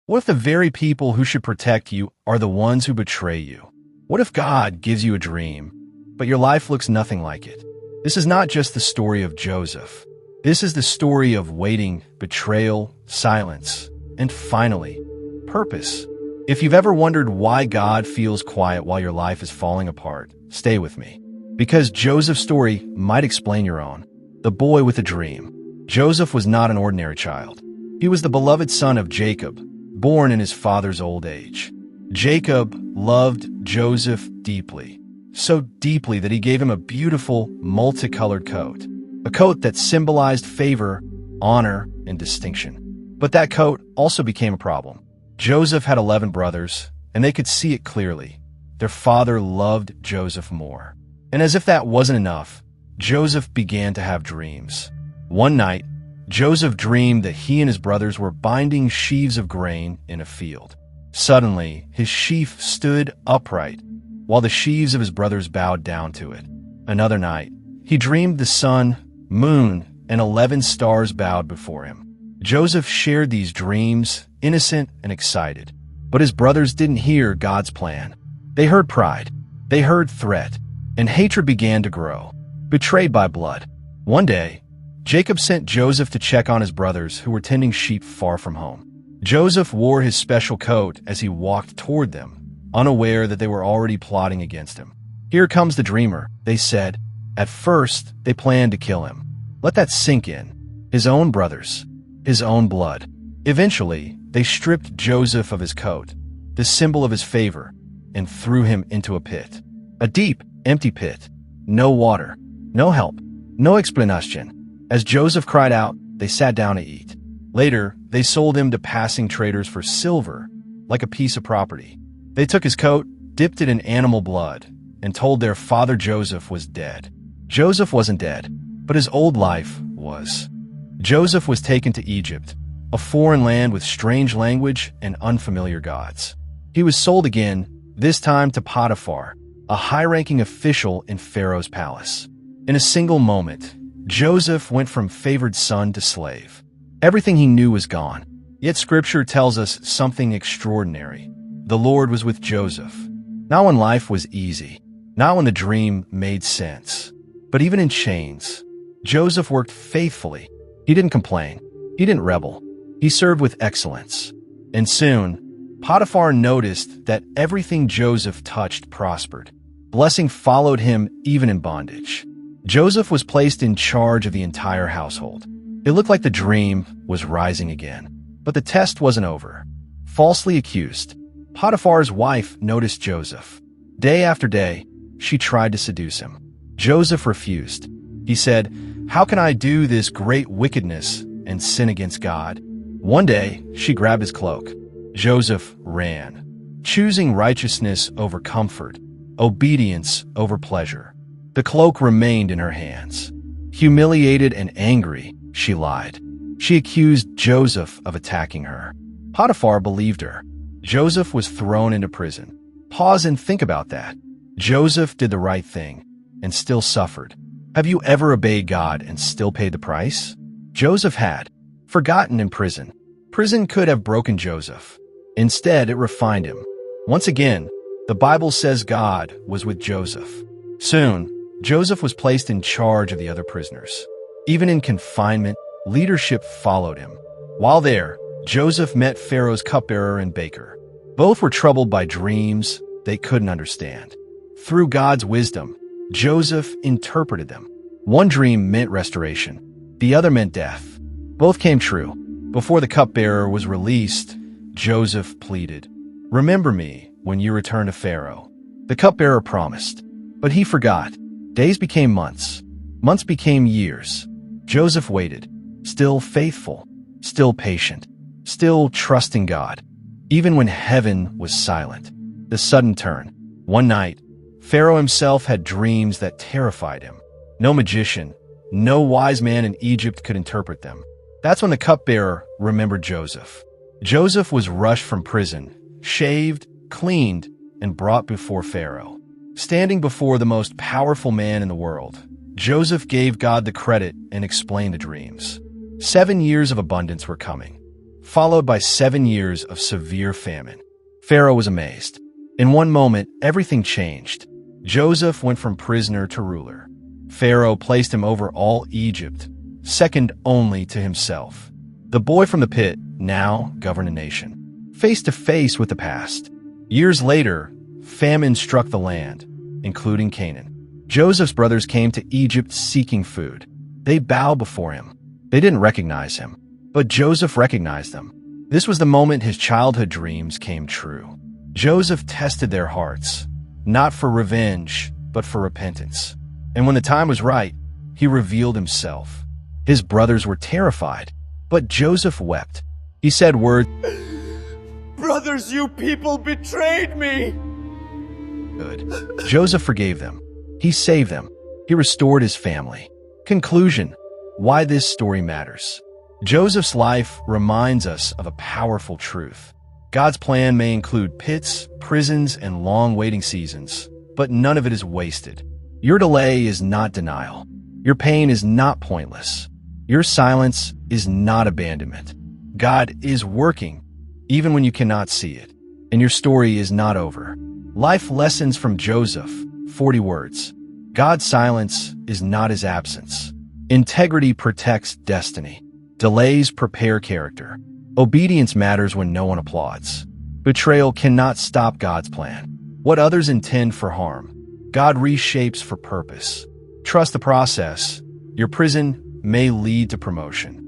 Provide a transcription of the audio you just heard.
What if the very people who should protect you are the ones who betray you? What if God gives you a dream, but your life looks nothing like it? This is not just the story of Joseph. This is the story of waiting, betrayal, silence, and finally, purpose. If you've ever wondered why God feels quiet while your life is falling apart, stay with me. Because Joseph's story might explain your own. The boy with a dream. Joseph was not an ordinary child. He was the beloved son of Jacob, born in his father's old age. Jacob loved Joseph deeply, so deeply that he gave him a beautiful, multicolored coat, a coat that symbolized favor, honor, and distinction. But that coat also became a problem. Joseph had 11 brothers, and they could see it clearly. Their father loved Joseph more. And as if that wasn't enough, Joseph began to have dreams. One night, Joseph dreamed that he and his brothers were binding sheaves of grain in a field. Suddenly, his sheaf stood upright, while the sheaves of his brothers bowed down to it. Another night, he dreamed the sun, moon, and 11 stars bowed before him. Joseph shared these dreams, innocent and excited. But his brothers didn't hear God's plan. They heard pride, they heard threat, and hatred began to grow, betrayed by blood. One day, Jacob sent Joseph to check on his brothers who were tending sheep far from home. Joseph wore his special coat as he walked toward them, unaware that they were already plotting against him. "Here comes the dreamer," they said. At first, they planned to kill him. Let that sink in. His own brothers, his own blood. Eventually, they stripped Joseph of his coat, the symbol of his favor, and threw him into a pit. A deep, empty pit. No water, no help, no explanation. As Joseph cried out, they sat down to eat. Later, they sold him to passing traders for silver, like a piece of property. They took his coat, dipped it in animal blood, and told their father Joseph was dead. Joseph wasn't dead, but his old life was. Joseph was taken to Egypt, a foreign land with strange language and unfamiliar gods. He was sold again, this time to Potiphar, a high-ranking official in Pharaoh's palace. In a single moment, Joseph went from favored son to slave. Everything he knew was gone. Yet Scripture tells us something extraordinary. The Lord was with Joseph. Not when life was easy, not when the dream made sense, but even in chains, Joseph worked faithfully. He didn't complain. He didn't rebel. He served with excellence. And soon, Potiphar noticed that everything Joseph touched prospered. Blessing followed him even in bondage. Joseph was placed in charge of the entire household. It looked like the dream was rising again. But the test wasn't over. Falsely accused, Potiphar's wife noticed Joseph. Day after day, she tried to seduce him. Joseph refused. He said, "How can I do this great wickedness and sin against God?" One day, she grabbed his cloak. Joseph ran, choosing righteousness over comfort, obedience over pleasure. The cloak remained in her hands. Humiliated and angry, she lied. She accused Joseph of attacking her. Potiphar believed her. Joseph was thrown into prison. Pause and think about that. Joseph did the right thing and still suffered. Have you ever obeyed God and still paid the price? Joseph had. Forgotten in prison. Prison could have broken Joseph. Instead, it refined him. Once again, the Bible says God was with Joseph. Soon, Joseph was placed in charge of the other prisoners. Even in confinement, leadership followed him. While there, Joseph met Pharaoh's cupbearer and baker. Both were troubled by dreams they couldn't understand. Through God's wisdom, Joseph interpreted them. One dream meant restoration. The other meant death. Both came true. Before the cupbearer was released, Joseph pleaded, "Remember me when you return to Pharaoh." The cupbearer promised, but he forgot. Days became months. Months became years. Joseph waited, still faithful, still patient, still trusting God, even when heaven was silent. The sudden turn. One night, Pharaoh himself had dreams that terrified him. No magician, no wise man in Egypt could interpret them. That's when the cupbearer remembered Joseph. Joseph was rushed from prison, shaved, cleaned, and brought before Pharaoh. Standing before the most powerful man in the world, Joseph gave God the credit and explained the dreams. 7 years of abundance were coming. followed by 7 years of severe famine. Pharaoh was amazed. In one moment, everything changed. Joseph went from prisoner to ruler. Pharaoh placed him over all Egypt, second only to himself. The boy from the pit now governed a nation, face to face with the past. Years later, famine struck the land, including Canaan. Joseph's brothers came to Egypt seeking food. They bowed before him. They didn't recognize him, but Joseph recognized them. This was the moment his childhood dreams came true. Joseph tested their hearts, not for revenge, but for repentance. And when the time was right, he revealed himself. His brothers were terrified, but Joseph wept. He said words, "Brothers, you people betrayed me!" Good. Joseph forgave them. He saved them. He restored his family. Conclusion: why this story matters. Joseph's life reminds us of a powerful truth. God's plan may include pits, prisons, and long waiting seasons, but none of it is wasted. Your delay is not denial. Your pain is not pointless. Your silence is not abandonment. God is working, even when you cannot see it. And your story is not over. Life lessons from Joseph, 40 words. God's silence is not his absence. Integrity protects destiny. Delays prepare character. Obedience matters when no one applauds. Betrayal cannot stop God's plan. What others intend for harm, God reshapes for purpose. Trust the process. Your prison may lead to promotion.